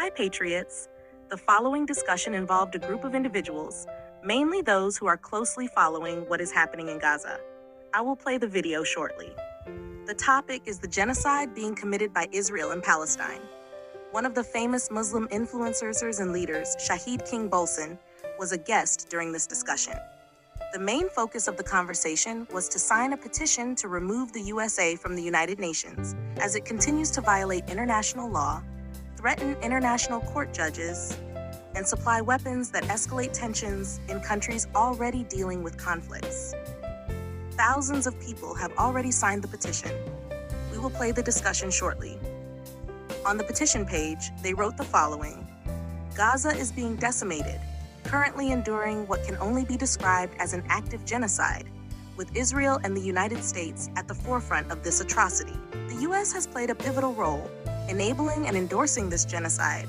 Hi, Patriots. The following discussion involved a group of individuals, mainly those who are closely following what is happening in Gaza. I will play the video shortly. The topic is the genocide being committed by Israel in Palestine. One of the famous Muslim influencers and leaders, Shahid King Bolson, was a guest during this discussion. The main focus of the conversation was to sign a petition to remove the USA from the United Nations, as it continues to violate international law, threaten international court judges, and supply weapons that escalate tensions in countries already dealing with conflicts. Thousands of people have already signed the petition. We will play the discussion shortly. On the petition page, they wrote the following: Gaza is being decimated, currently enduring what can only be described as an active genocide, with Israel and the United States at the forefront of this atrocity. The U.S. has played a pivotal role, enabling and endorsing this genocide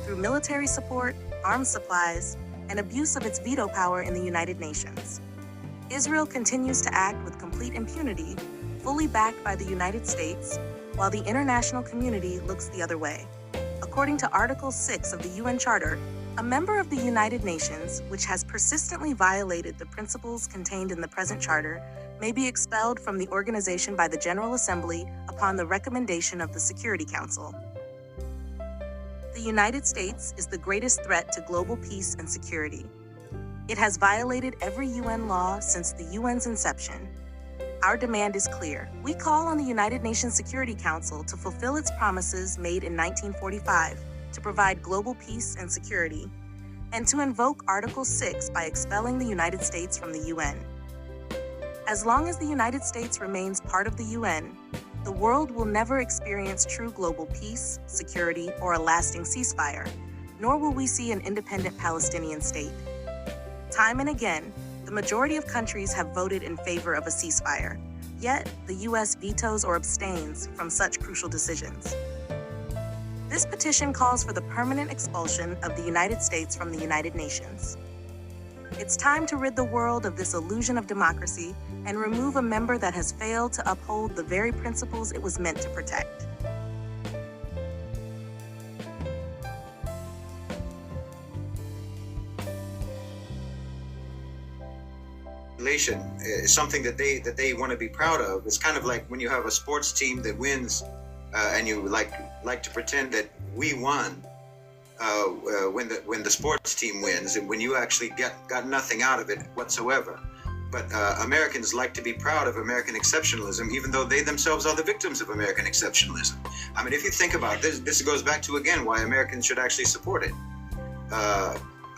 through military support, arms supplies, and abuse of its veto power in the United Nations. Israel continues to act with complete impunity, fully backed by the United States, while the international community looks the other way. According to Article 6 of the UN Charter, a member of the United Nations, which has persistently violated the principles contained in the present charter, may be expelled from the organization by the General Assembly upon the recommendation of the Security Council. The United States is the greatest threat to global peace and security. It has violated every UN law since the UN's inception. Our demand is clear. We call on the United Nations Security Council to fulfill its promises made in 1945 to provide global peace and security, and to invoke Article 6 by expelling the United States from the UN. As long as the United States remains part of the UN, the world will never experience true global peace, security, or a lasting ceasefire, nor will we see an independent Palestinian state. Time and again, the majority of countries have voted in favor of a ceasefire, yet the U.S. vetoes or abstains from such crucial decisions. This petition calls for the permanent expulsion of the United States from the United Nations. It's time to rid the world of this illusion of democracy and remove a member that has failed to uphold the very principles it was meant to protect. Is something that they want to be proud of. It's kind of like when you have a sports team that wins, and you like to pretend that we won when the sports team wins, and when you actually got nothing out of it whatsoever. But Americans like to be proud of American exceptionalism, even though they themselves are the victims of American exceptionalism. I mean, if you think about this, this goes back to, again, why Americans should actually support it.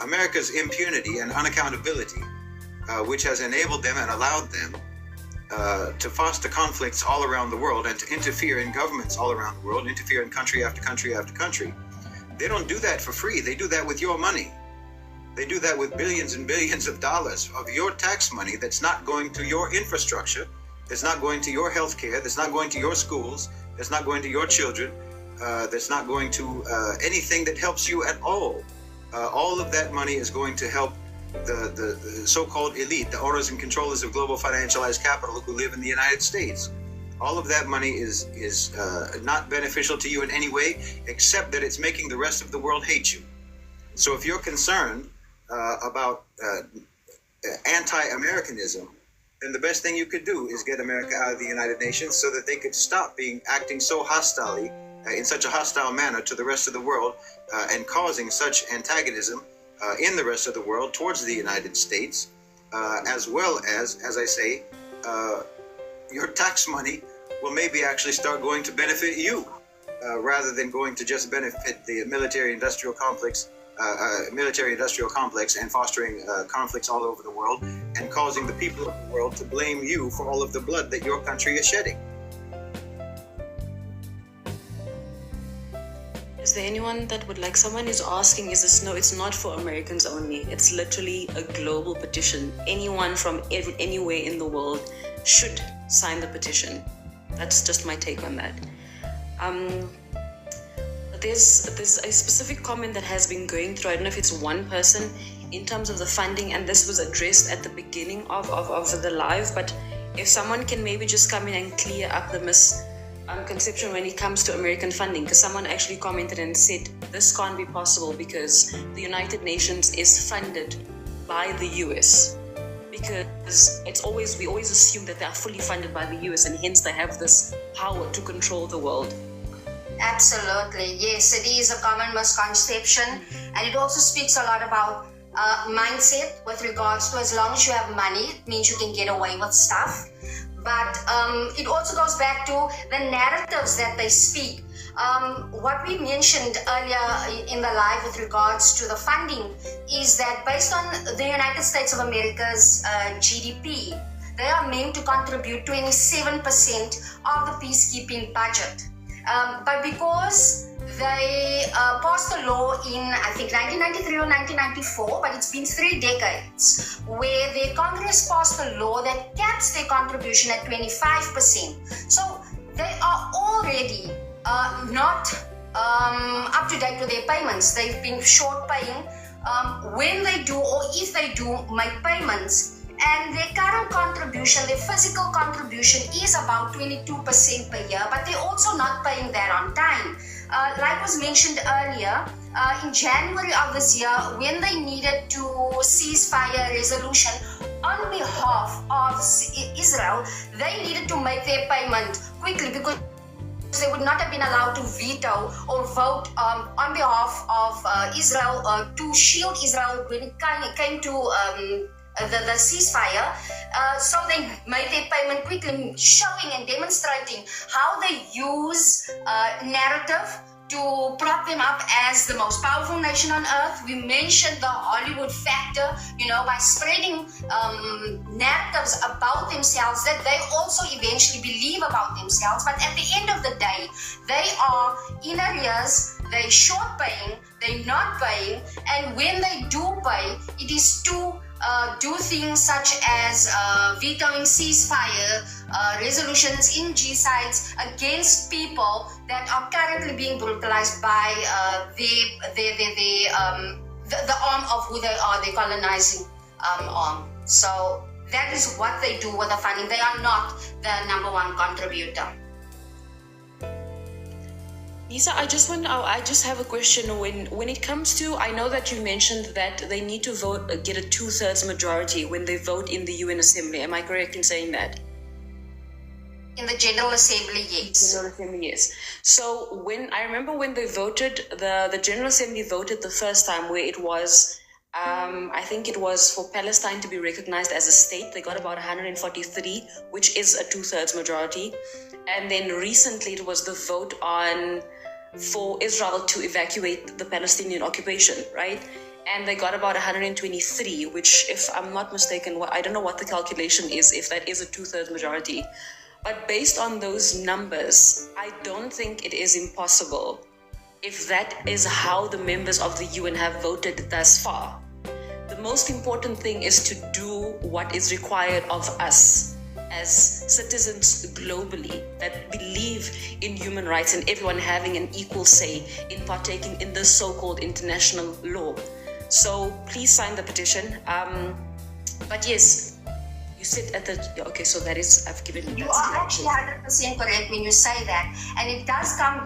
America's impunity and unaccountability, which has enabled them and allowed them to foster conflicts all around the world and to interfere in governments all around the world, interfere in country after country after country. They don't do that for free. They do that with your money. They do that with billions and billions of dollars of your tax money that's not going to your infrastructure, that's not going to your health care, that's not going to your schools, that's not going to your children, that's not going to anything that helps you at all. All of that money is going to help the so-called elite, the owners and controllers of global financialized capital who live in the United States. All of that money is not beneficial to you in any way, except that it's making the rest of the world hate you. So if you're concerned about anti-Americanism, then the best thing you could do is get America out of the United Nations so that they could stop acting so hostilely, in such a hostile manner to the rest of the world, and causing such antagonism in the rest of the world towards the United States, as well as I say, your tax money will maybe actually start going to benefit you, rather than going to just benefit the military-industrial complex and fostering conflicts all over the world and causing the people of the world to blame you for all of the blood that your country is shedding. Is there anyone that would like? Someone is asking, is this? No, it's not for Americans only. It's literally a global petition. Anyone from anywhere in the world should sign the petition. That's just my take on that. There's a specific comment that has been going through. I don't know if it's one person in terms of the funding, and this was addressed at the beginning of the live, but if someone can maybe just come in and clear up the conception when it comes to American funding, because someone actually commented and said this can't be possible because the United Nations is funded by the US. Because we always assume that they are fully funded by the US and hence they have this power to control the world. Absolutely, yes, it is a common misconception, and it also speaks a lot about mindset with regards to as long as you have money, it means you can get away with stuff. But it also goes back to the narratives that they speak. What we mentioned earlier in the live with regards to the funding is that based on the United States of America's GDP, they are meant to contribute 27% of the peacekeeping budget. But because they passed a law in, I think, 1993 or 1994, but it's been 3 decades, where the Congress passed a law that caps their contribution at 25%. So they are already not up to date with their payments. They've been short paying when they do, or if they do make payments. And their current contribution, their physical contribution is about 22% per year, but they're also not paying that on time. Like was mentioned earlier, in January of this year, when they needed to ceasefire resolution on behalf of Israel, they needed to make their payment quickly because they would not have been allowed to veto or vote on behalf of Israel to shield Israel when it came to the ceasefire. So they made their payment quickly, showing and demonstrating how they use narrative to prop them up as the most powerful nation on earth. We mentioned the Hollywood factor, by spreading narratives about themselves that they also eventually believe about themselves. But at the end of the day, they are in arrears, they're short paying, they're not paying, and when they do pay, it is to do things such as vetoing ceasefire resolutions in G-sides against people that are currently being brutalized by the arm of who they are, the colonizing arm. So that is what they do with the funding. They are not the number one contributor. Lisa, I just have a question. When it comes to, I know that you mentioned that they need to get a 2/3 majority when they vote in the UN Assembly. Am I correct in saying that? In the General Assembly, yes. General Assembly, yes. So I remember when they voted, the General Assembly voted the first time where it was, I think it was for Palestine to be recognized as a state. They got about 143, which is a 2/3 majority. And then recently it was the vote for Israel to evacuate the Palestinian occupation, right? And they got about 123, which, if I'm not mistaken, I don't know what the calculation is, if that is a 2/3 majority. But based on those numbers, I don't think it is impossible, if that is how the members of the UN have voted thus far. The most important thing is to do what is required of us as citizens globally that believe in human rights and everyone having an equal say in partaking in this so-called international law. So please sign the petition. But yes, you sit at the, okay, so that is, I've given you. You are actually 100% correct when you say that, and it does come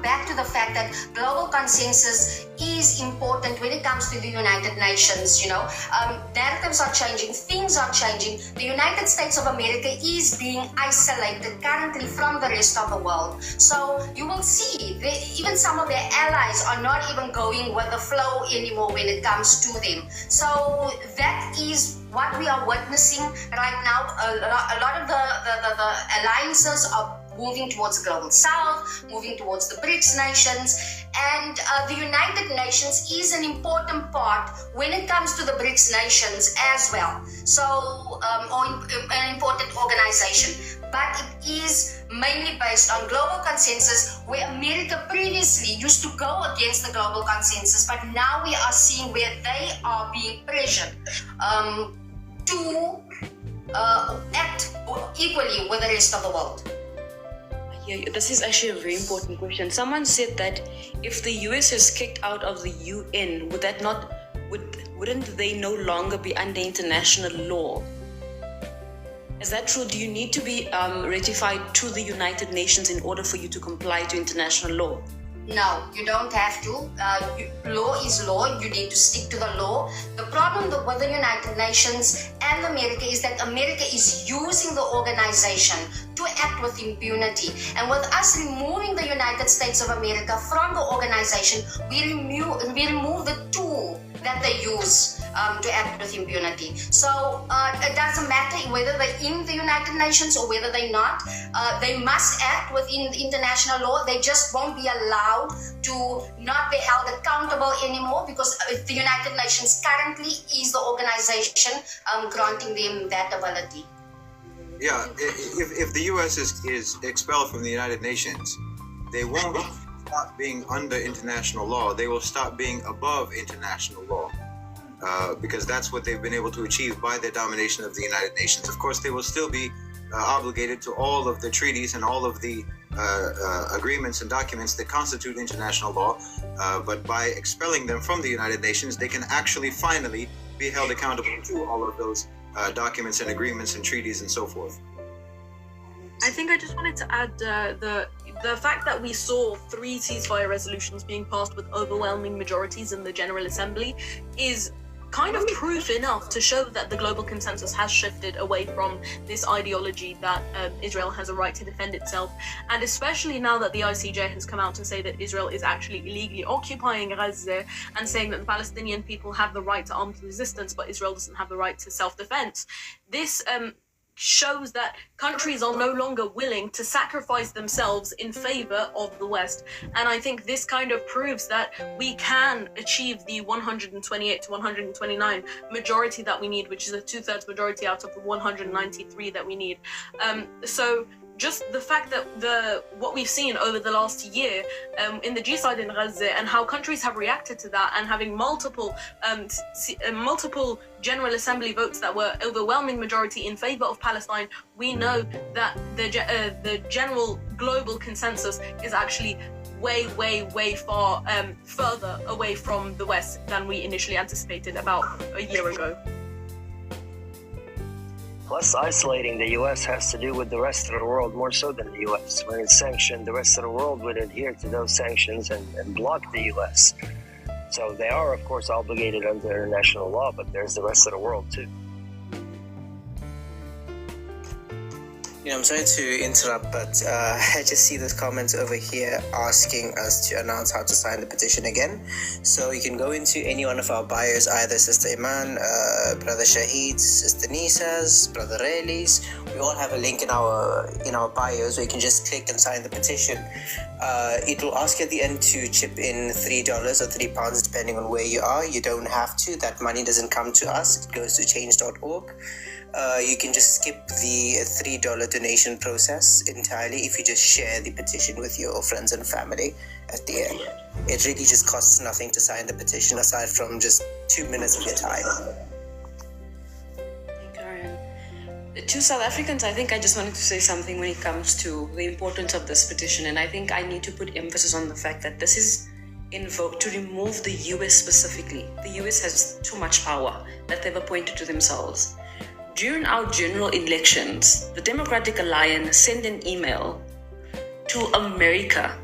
back to the fact that global consensus is important when it comes to the United Nations. Narratives are changing, things are changing. The United States of America is being isolated currently from the rest of the world. So you will see even some of their allies are not even going with the flow anymore when it comes to them. So that is what we are witnessing right now. A lot of the alliances are moving towards the global south, moving towards the BRICS nations, and the United Nations is an important part when it comes to the BRICS nations as well. So, an important organization, but it is mainly based on global consensus, where America previously used to go against the global consensus, but now we are seeing where they are being pressured to act equally with the rest of the world. Yeah, this is actually a very important question. Someone said that if the US is kicked out of the UN, wouldn't they no longer be under international law? Is that true? Do you need to be ratified to the United Nations in order for you to comply to international law? No, you don't have to. Law is law. You need to stick to the law. The problem with the United Nations and America is that America is using the organization to act with impunity. And with us removing the United States of America from the organization, we remove the tool that they use to act with impunity. So it doesn't matter whether they're in the United Nations or whether they're not. They must act within the international law. They just won't be allowed to not be held accountable anymore, because the United Nations currently is the organization granting them that ability. Yeah, if the U.S. is expelled from the United Nations, they won't stop being under international law. They will stop being above international law, because that's what they've been able to achieve by their domination of the United Nations. Of course, they will still be obligated to all of the treaties and all of the agreements and documents that constitute international law, but by expelling them from the United Nations, they can actually finally be held accountable to all of those documents and agreements and treaties and so forth. I think I just wanted to add the fact that we saw 3 ceasefire resolutions being passed with overwhelming majorities in the General Assembly is kind of proof enough to show that the global consensus has shifted away from this ideology that Israel has a right to defend itself, and especially now that the ICJ has come out to say that Israel is actually illegally occupying Gaza and saying that the Palestinian people have the right to armed resistance, but Israel doesn't have the right to self-defense. This shows that countries are no longer willing to sacrifice themselves in favor of the West. And I think this kind of proves that we can achieve the 128 to 129 majority that we need, which is a 2/3 majority out of the 193 that we need. So just the fact that what we've seen over the last year in the Genocide in Gaza, and how countries have reacted to that, and having multiple General Assembly votes that were overwhelming majority in favor of Palestine, we know that the general global consensus is actually way far further away from the West than we initially anticipated about a year ago. Plus, isolating the U.S. has to do with the rest of the world more so than the U.S. When it's sanctioned, the rest of the world would adhere to those sanctions and block the U.S. So they are, of course, obligated under international law, but there's the rest of the world too. I'm sorry to interrupt, but I just see this comment over here asking us to announce how to sign the petition again. So you can go into any one of our bios, either Sister Iman, Brother Shahid, Sister Nisa's, Brother Rayleigh's. We all have a link in our bios where you can just click and sign the petition. It will ask you at the end to chip in $3 or £3 depending on where you are. You don't have to. That money doesn't come to us. It goes to change.org. You can just skip the $3 donation process entirely if you just share the petition with your friends and family at the end. It really just costs nothing to sign the petition aside from just 2 minutes of your time. To South Africans, I think I just wanted to say something when it comes to the importance of this petition, and I think I need to put emphasis on the fact that this is invoked to remove the US specifically. The US has too much power that they've appointed to themselves. During our general elections, the Democratic Alliance sent an email to America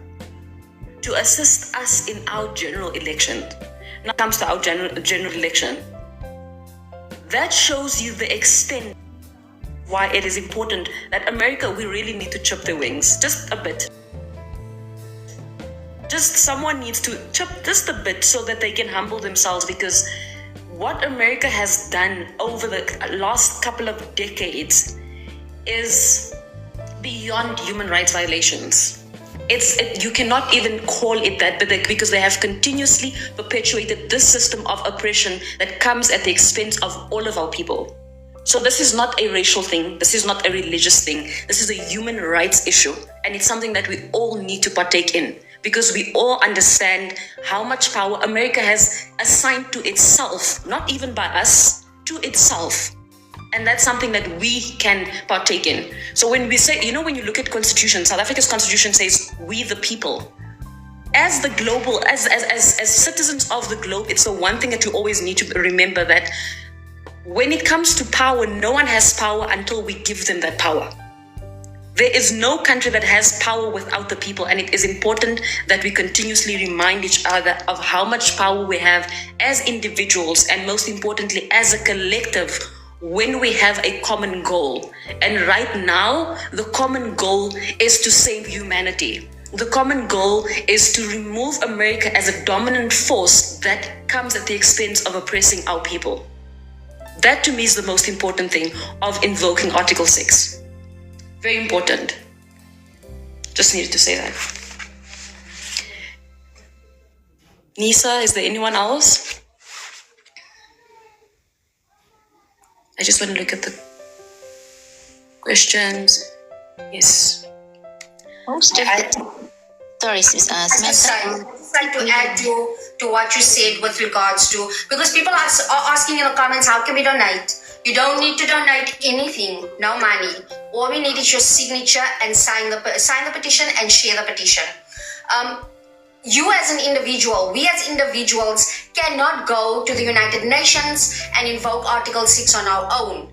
to assist us in our general election. Now it comes to our general election. That shows you the extent why it is important that America, we really need to chop their wings just a bit. Just someone needs to chop just a bit so that they can humble themselves, because what America has done over the last couple of decades is beyond human rights violations. You cannot even call it that, because they have continuously perpetuated this system of oppression that comes at the expense of all of our people. So this is not a racial thing. This is not a religious thing. This is a human rights issue. And it's something that we all need to partake in, because we all understand how much power America has assigned to itself, not even by us, to itself. And that's something that we can partake in. So when we say, when you look at Constitution, South Africa's Constitution says, we the people. As the global, as citizens of the globe, it's the one thing that you always need to remember, that when it comes to power, no one has power until we give them that power. There is no country that has power without the people, and it is important that we continuously remind each other of how much power we have as individuals, and most importantly, as a collective, when we have a common goal. And right now, the common goal is to save humanity. The common goal is to remove America as a dominant force that comes at the expense of oppressing our people. That to me is the most important thing of invoking Article 6. Very important. Just needed to say that. Nisa, is there anyone else? I just want to look at the questions. Yes. Sorry, Samantha. Just like to add to what you said with regards to, because people are asking in the comments, how can we donate? You don't need to donate anything, no money. All we need is your signature and sign the petition and share the petition. You as an individual, we as individuals cannot go to the United Nations and invoke Article 6 on our own.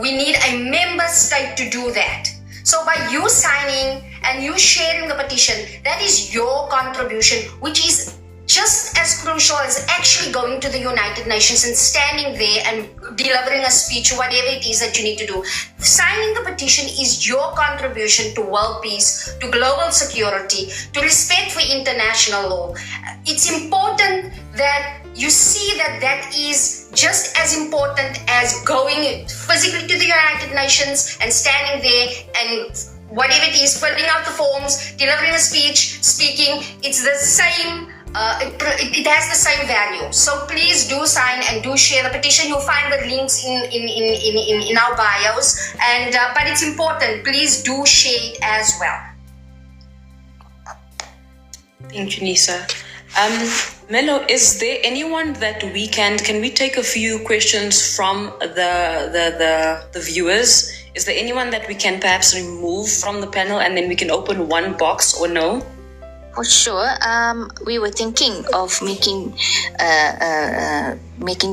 We need a member state to do that. So by you signing and you sharing the petition, that is your contribution, which is just as crucial as actually going to the United Nations and standing there and delivering a speech, whatever it is that you need to do. Signing the petition is your contribution to world peace, to global security, to respect for international law. It's important that you see that that is just as important as going physically to the United Nations and standing there and whatever it is, filling out the forms, delivering a speech, speaking. It's the same. It has the same value. So please do sign and do share the petition. You'll find the links in our bios. And but it's important. Please do share it as well. Thank you, Nisa. Melo, is there anyone that can we take a few questions from the viewers? Is there anyone that we can perhaps remove from the panel and then we can open one box, or no? For sure. We were thinking of making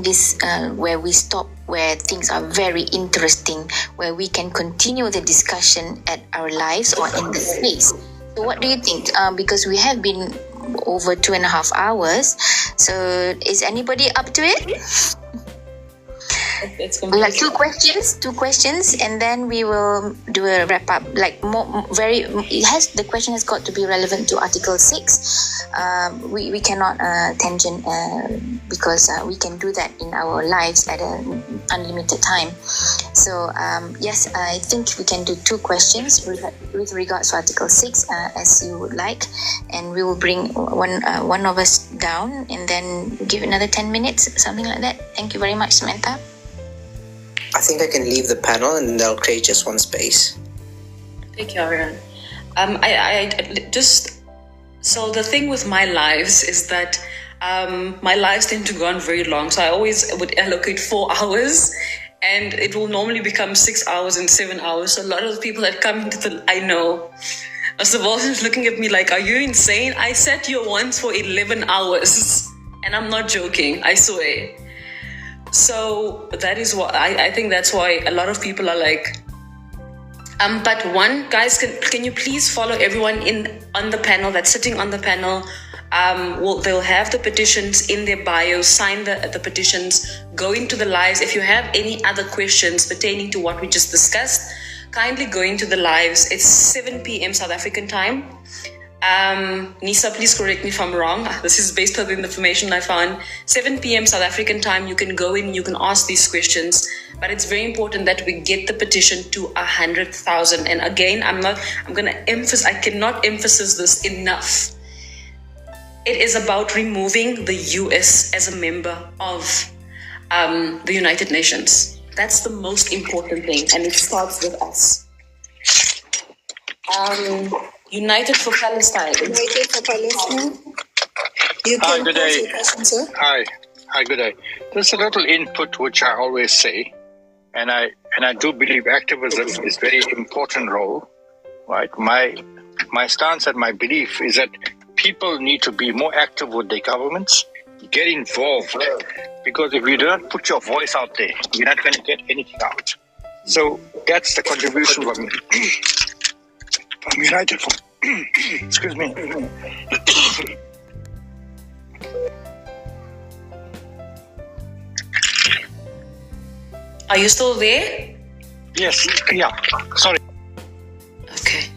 this where we stop, where things are very interesting, where we can continue the discussion at our lives or in the space. So what do you think? Because we have been over 2.5 hours. So is anybody up to it? It's like two questions, and then we will do a wrap up. Like the question has got to be relevant to Article 6. We cannot tangent because we can do that in our lives at an unlimited time. So yes, I think we can do two questions with regards to Article 6 as you would like, and we will bring one of us down and then give another 10 minutes, something like that. Thank you very much, Samantha. I think I can leave the panel and they'll create just one space. Thank you, Ariane. So the thing with my lives is that my lives tend to go on very long. So I always would allocate 4 hours, and it will normally become 6 hours and 7 hours. So a lot of the people that come into I know, Mr. Walton's looking at me like, are you insane? I sat here once for 11 hours, and I'm not joking, I swear. So that is why I think that's why a lot of people are like, but one, guys, can you please follow everyone on the panel that's sitting on the panel? They'll have the petitions in their bios, sign the petitions, go into the lives. If you have any other questions pertaining to what we just discussed, kindly go into the lives. It's 7 p.m. South African time. Nisa, please correct me if I'm wrong. This is based on the information I found. 7 p.m. South African time, you can go in, you can ask these questions. But it's very important that we get the petition to 100,000. And again, I cannot emphasize this enough. It is about removing the US as a member of the United Nations. That's the most important thing, and it starts with us. United for Palestine. United for Palestine. You Hi, can good pose day. your question, sir. Hi, good day. There's a little input which I always say, and I do believe activism is a very important role, right? My stance and my belief is that people need to be more active with their governments, get involved, because if you do not put your voice out there, you're not going to get anything out. So that's the contribution from United for excuse me. Are you still there? Yes, yeah, sorry. Okay.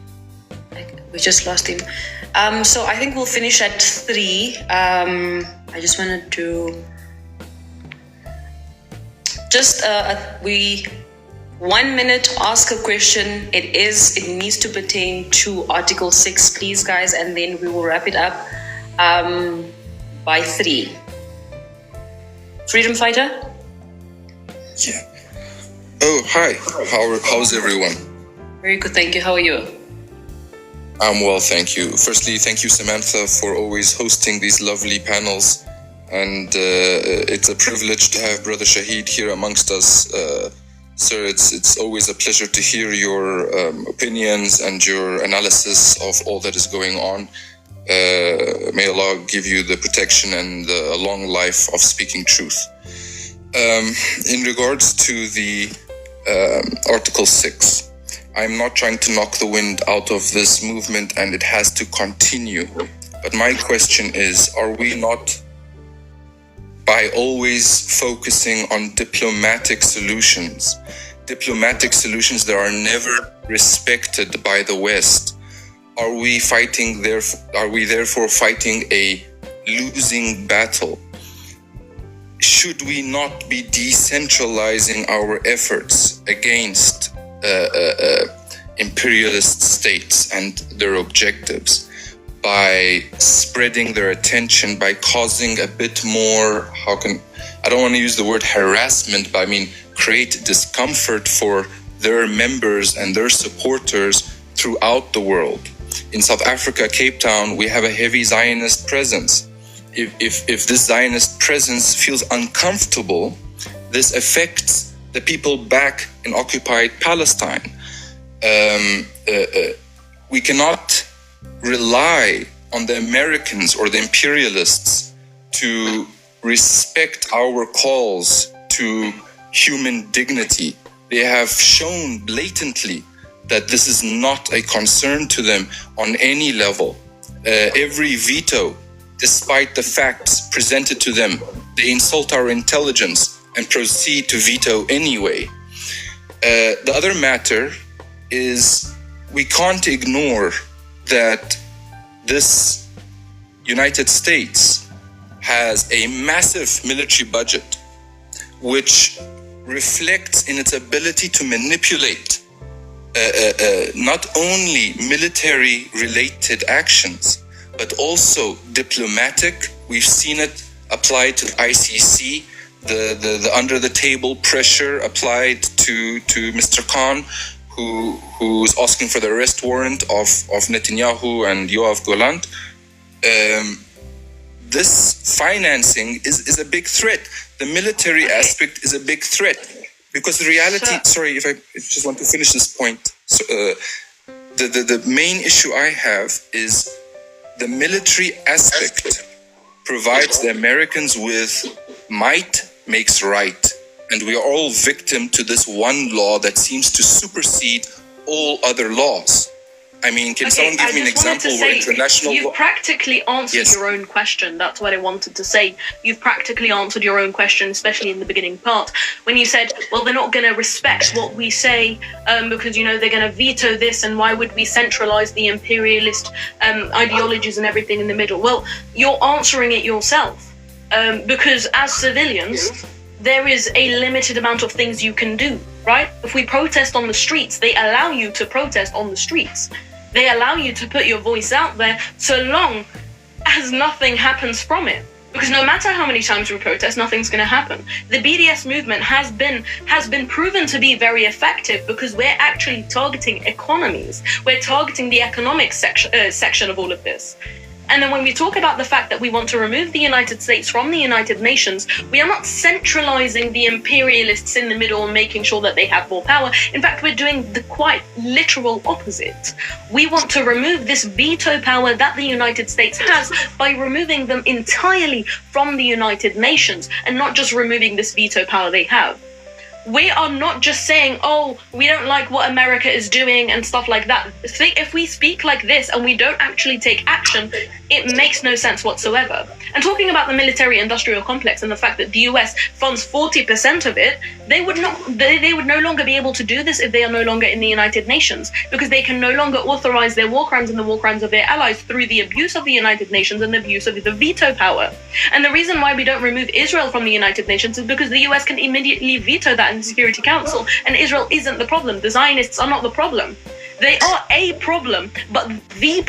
We just lost him. So I think we'll finish at 3. I just wanted to just 1 minute, ask a question. It needs to pertain to Article 6, please, guys, and then we will wrap it up by 3. Freedom Fighter? Yeah. Oh, hi. How's everyone? Very good, thank you. How are you? I'm well, thank you. Firstly, thank you, Samantha, for always hosting these lovely panels. And it's a privilege to have Brother Shahid here amongst us. Sir, it's always a pleasure to hear your opinions and your analysis of all that is going on. May Allah give you the protection and a long life of speaking truth. In regards to the Article 6, I'm not trying to knock the wind out of this movement, and it has to continue. But my question is, are we not, by always focusing on diplomatic solutions that are never respected by the West, are we therefore fighting a losing battle? Should we not be decentralizing our efforts against imperialist states and their objectives by spreading their attention, by causing a bit more, I don't want to use the word harassment, but I mean create discomfort for their members and their supporters throughout the world. In South Africa, Cape Town, we have a heavy Zionist presence. If this Zionist presence feels uncomfortable, this affects the people back in occupied Palestine. We cannot rely on the Americans or the imperialists to respect our calls to human dignity. They have shown blatantly that this is not a concern to them on any level. Every veto, despite the facts presented to them, they insult our intelligence and proceed to veto anyway. The other matter is we can't ignore that this United States has a massive military budget which reflects in its ability to manipulate not only military related actions but also diplomatic. We've seen it applied to ICC, the under the table pressure applied to Mr. Khan, who's asking for the arrest warrant of Netanyahu and Yoav Gallant. This financing is a big threat. The military aspect is a big threat because the reality. Sorry, if I just want to finish this point. So, the main issue I have is the military aspect provides the Americans with might makes right. And we are all victim to this one law that seems to supersede all other laws. I mean, can someone give me an example where international law... You've practically answered your own question. That's what I wanted to say. You've practically answered your own question, especially in the beginning part, when you said, well, they're not going to respect what we say because, you know, they're going to veto this, and why would we centralize the imperialist ideologies and everything in the middle? Well, you're answering it yourself because as civilians... there is a limited amount of things you can do, right? If we protest on the streets, they allow you to protest on the streets. They allow you to put your voice out there so long as nothing happens from it. Because no matter how many times we protest, nothing's going to happen. The BDS movement has been proven to be very effective because we're actually targeting economies. We're targeting the economic section of all of this. And then when we talk about the fact that we want to remove the United States from the United Nations, we are not centralizing the imperialists in the middle and making sure that they have more power. In fact, we're doing the quite literal opposite. We want to remove this veto power that the United States has by removing them entirely from the United Nations, and not just removing this veto power they have. We are not just saying, oh, we don't like what America is doing and stuff like that. If we speak like this and we don't actually take action, it makes no sense whatsoever. And talking about the military-industrial complex and the fact that the US funds 40% of it, they would no longer be able to do this if they are no longer in the United Nations, because they can no longer authorize their war crimes and the war crimes of their allies through the abuse of the United Nations and the abuse of the veto power. And the reason why we don't remove Israel from the United Nations is because the US can immediately veto that in the Security Council, and Israel isn't the problem. The Zionists are not the problem. They are a problem, but the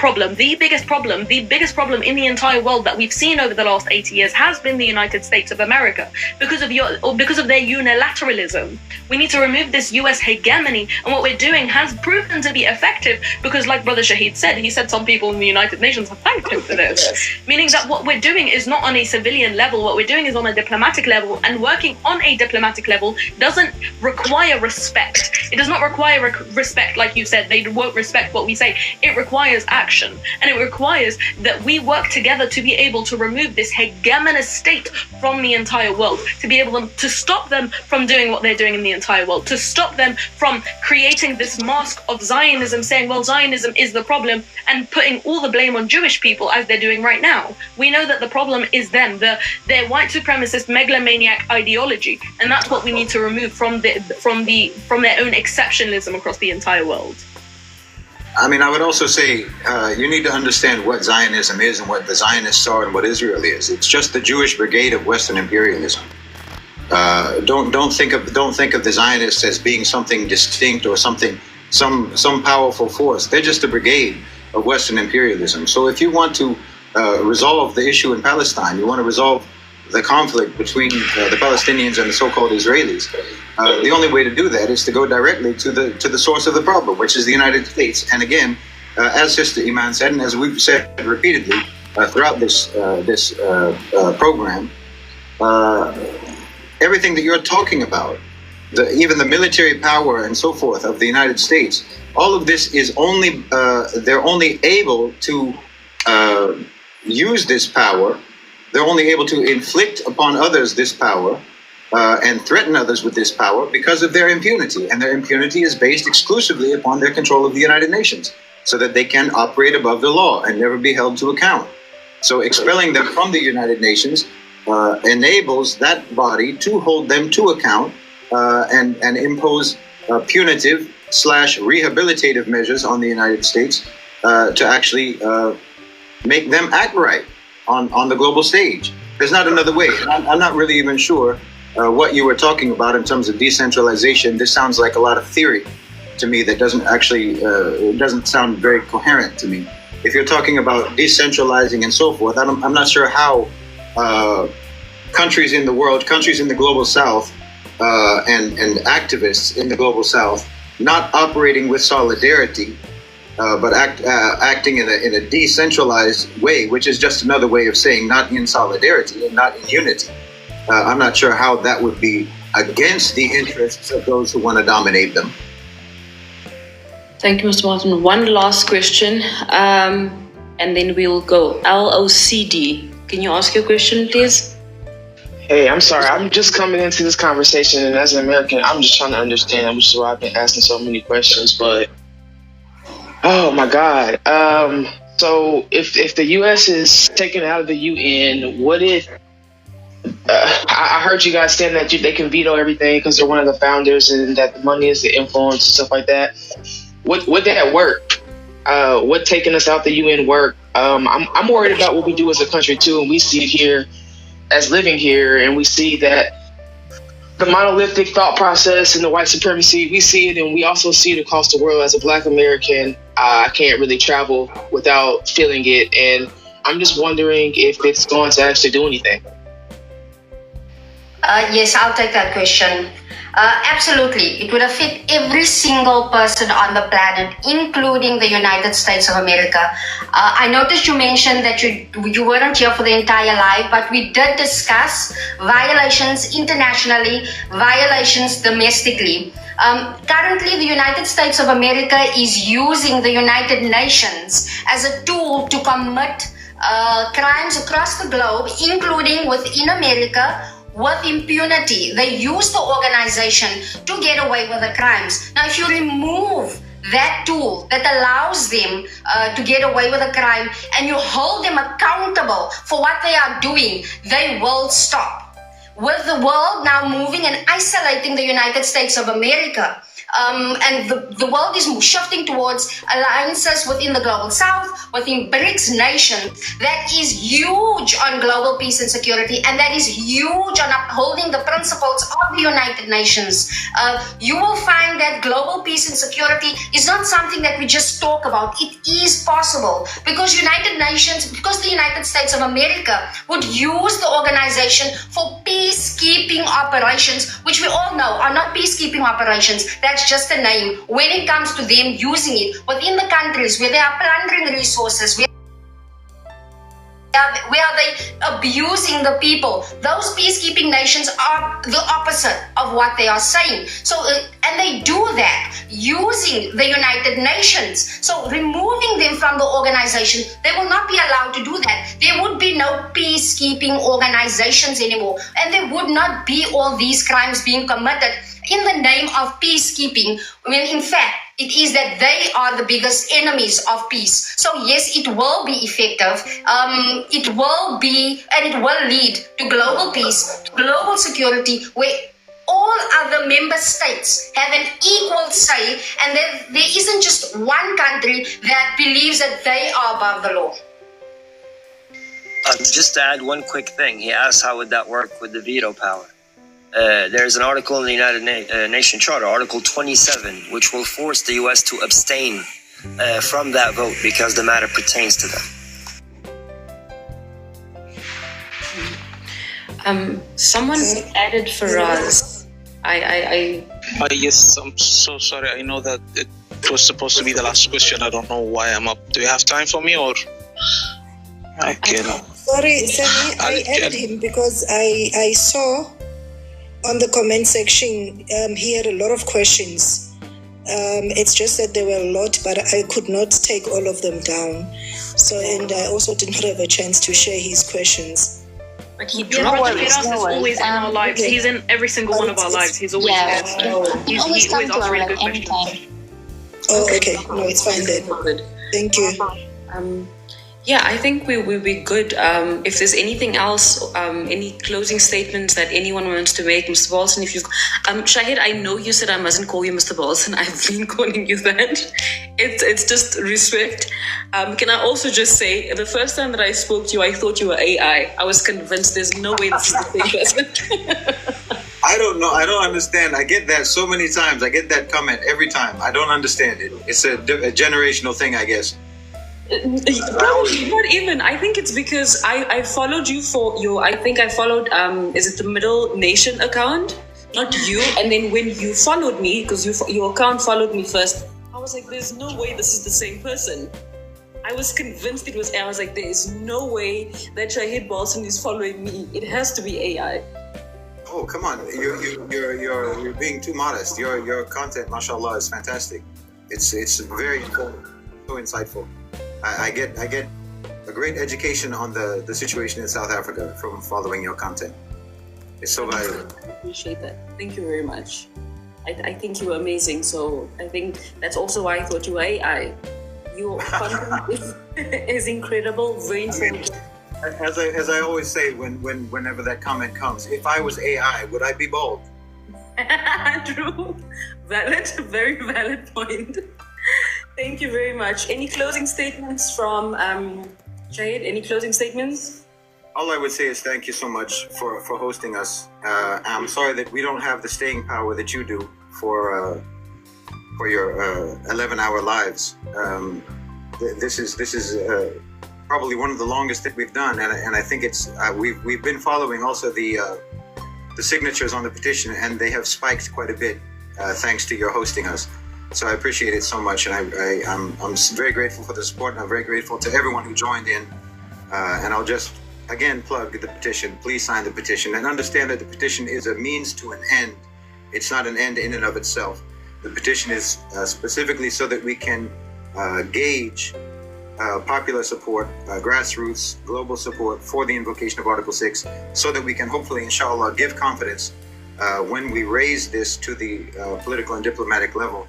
biggest problem in the entire world that we've seen over the last 80 years has been the United States of America, because of their unilateralism. We need to remove this US hegemony, and what we're doing has proven to be effective, because like Brother Shahid said, he said some people in the United Nations have thanked him for this. Meaning that what we're doing is not on a civilian level, what we're doing is on a diplomatic level, and working on a diplomatic level doesn't require respect. It does not require respect, like you said. They won't respect what we say. It requires action, and it requires that we work together to be able to remove this hegemonous state from the entire world, to be able to stop them from doing what they're doing in the entire world, to stop them from creating this mask of Zionism, saying, well, Zionism is the problem, and putting all the blame on Jewish people as they're doing right now. We know that the problem is them, their white supremacist megalomaniac ideology, and that's what we need to remove from their own exceptionalism across the entire world. I mean, I would also say you need to understand what Zionism is and what the Zionists are and what Israel is. It's just the Jewish brigade of Western imperialism. Don't think of the Zionists as being something distinct or some powerful force. They're just a brigade of Western imperialism. So if you want to resolve the issue in Palestine, you want to resolve the conflict between the Palestinians and the so-called Israelis, the only way to do that is to go directly to the source of the problem, which is the United States. And again, as Sister Iman said, and as we've said repeatedly throughout this program, everything that you're talking about, even the military power and so forth of the United States, all of this is only they're only able to use this power. They're only able to inflict upon others this power and threaten others with this power because of their impunity. And their impunity is based exclusively upon their control of the United Nations, so that they can operate above the law and never be held to account. So expelling them from the United Nations enables that body to hold them to account and impose punitive / rehabilitative measures on the United States to actually make them act right on the global stage. There's not another way. I'm not really even sure what you were talking about in terms of decentralization. This sounds like a lot of theory to me that doesn't actually, it doesn't sound very coherent to me. If you're talking about decentralizing and so forth, I'm not sure how countries in the world, countries in the global south, and activists in the global south, not operating with solidarity, but acting in a decentralized way, which is just another way of saying not in solidarity and not in unity. I'm not sure how that would be against the interests of those who want to dominate them. Thank you, Mr. Martin. One last question, and then we'll go. LOCD, can you ask your question, please? Hey, I'm sorry. I'm just coming into this conversation, and as an American, I'm just trying to understand, which is why I've been asking so many questions, but oh my God. So if the U.S. is taken out of the UN, what if, I heard you guys saying that they can veto everything because they're one of the founders and that the money is the influence and stuff like that. Would that work? Would taking us out the UN work? I'm worried about what we do as a country too, and we see it here as living here, and we see that the monolithic thought process and the white supremacy, we see it, and we also see it across the world. As a Black American, I can't really travel without feeling it, and I'm just wondering if it's going to actually do anything. Yes, I'll take that question. Absolutely. It would affect every single person on the planet, including the United States of America. I noticed you mentioned that you weren't here for the entire live, but we did discuss violations internationally, violations domestically. Currently, the United States of America is using the United Nations as a tool to commit crimes across the globe, including within America, with impunity. They use the organization to get away with the crimes. Now, if you remove that tool that allows them to get away with a crime and you hold them accountable for what they are doing, they will stop. With the world now moving and isolating the United States of America, and the world is upshifting towards alliances within the global south, within BRICS nations, that is huge on global peace and security, and that is huge on upholding the principles of the United Nations. You will find that global peace and security is not something that we just talk about. It is possible because the United States of America would use the organization for peacekeeping operations, which we all know are not peacekeeping operations. That's just a name. When it comes to them using it within the countries where they are plundering resources, where are they abusing the people? Those peacekeeping nations are the opposite of what they are saying. So, and they do that using the United Nations. So removing them from the organization, they will not be allowed to do that. There would be no peacekeeping organizations anymore. And there would not be all these crimes being committed in the name of peacekeeping, when in fact it is that they are the biggest enemies of peace. So yes, it will be effective. It will be, and it will lead to global peace, global security, where all other member states have an equal say, and there isn't just one country that believes that they are above the law. Just to add one quick thing, he asked how would that work with the veto power. There's an article in the United Nations Charter, Article 27, which will force the U.S. to abstain from that vote because the matter pertains to them. Someone added Faraz. Yes, I'm so sorry. I know that it was supposed to be the last question. I don't know why I'm up. Do you have time for me or I cannot? Sorry, Sammy, I added him because I saw on the comment section, he had a lot of questions. It's just that there were a lot, but I could not take all of them down. So, and I also did not have a chance to share his questions. Like he dropped is always in our lives. He's in every single one of our lives. He's always here. He always asks really good questions. Oh, okay. No, it's fine then. Thank you. Yeah, I think we'll be good. If there's anything else, any closing statements that anyone wants to make, Mr. Bolson, if you, Shahid, I know you said I mustn't call you Mr. Bolson. I've been calling you that. It's just respect. Can I also just say, the first time that I spoke to you, I thought you were AI. I was convinced there's no way this is the same person. I don't know. I don't understand. I get that so many times. I get that comment every time. I don't understand it. It's a generational thing, I guess. Probably not even. I think it's because I followed you for your. I think I followed. Is it the Middle Nation account? Not you. And then when you followed me, because your account followed me first, I was like, "There's no way this is the same person." I was convinced it was. I was like, "There is no way that Shahid Bolson is following me. It has to be AI." Oh, come on! You're being too modest. Your content, mashallah, is fantastic. It's very important, so insightful. I get a great education on the situation in South Africa from following your content. It's so valuable. I appreciate that. Thank you very much. I think you were amazing. So I think that's also why I thought you were AI. Your content is incredible, very informative. As I always say, whenever that comment comes, if I was AI, would I be bald? True. Valid, very valid point. Thank you very much. Any closing statements from Shahid? Any closing statements? All I would say is thank you so much for hosting us. I'm sorry that we don't have the staying power that you do for your 11-hour lives. This is probably one of the longest that we've done, and I think it's we've been following also the the signatures on the petition, and they have spiked quite a bit thanks to your hosting us. So I appreciate it so much, and I'm very grateful for the support, and I'm very grateful to everyone who joined in. And I'll just again plug the petition. Please sign the petition, and understand that the petition is a means to an end. It's not an end in and of itself. The petition is specifically so that we can gauge popular support, grassroots, global support for the invocation of Article 6, so that we can hopefully, inshallah, give confidence when we raise this to the political and diplomatic level,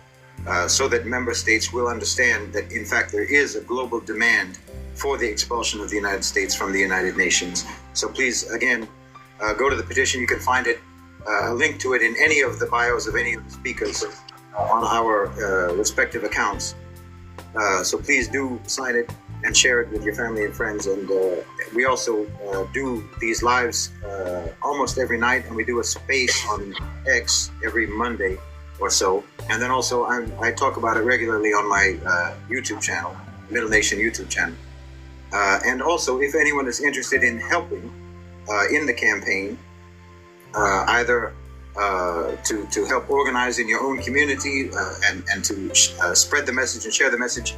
so that member states will understand that, in fact, there is a global demand for the expulsion of the United States from the United Nations. So please, again, go to the petition. You can find it, a link to it in any of the bios of any of the speakers on our respective accounts. So please do sign it and share it with your family and friends. And we also do these lives almost every night, and we do a space on X every Monday or so. And then also I talk about it regularly on my YouTube channel, Middle Nation YouTube channel. And also, if anyone is interested in helping in the campaign, either to help organize in your own community and to spread the message and share the message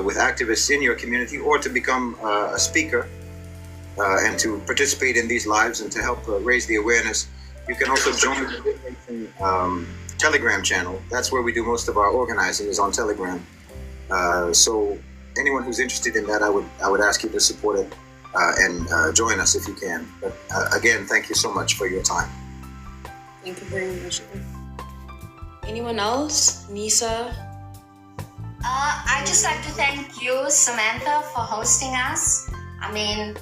with activists in your community, or to become a speaker and to participate in these lives and to help raise the awareness, you can also join the Telegram channel. That's where we do most of our organizing, is on Telegram. So anyone who's interested in that, I would ask you to support it and join us if you can. But again, thank you so much for your time. Thank you very much. Anyone else? Nisa? I'd just like to thank you, Samantha, for hosting us. I mean,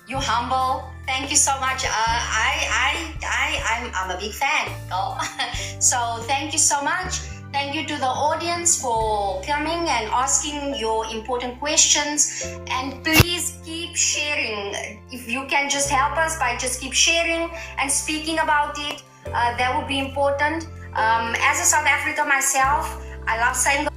you're humble. Thank you so much. I'm a big fan. So thank you so much. Thank you to the audience for coming and asking your important questions. And please keep sharing. If you can just help us by just keep sharing and speaking about it, that would be important. As a South African myself, I love saying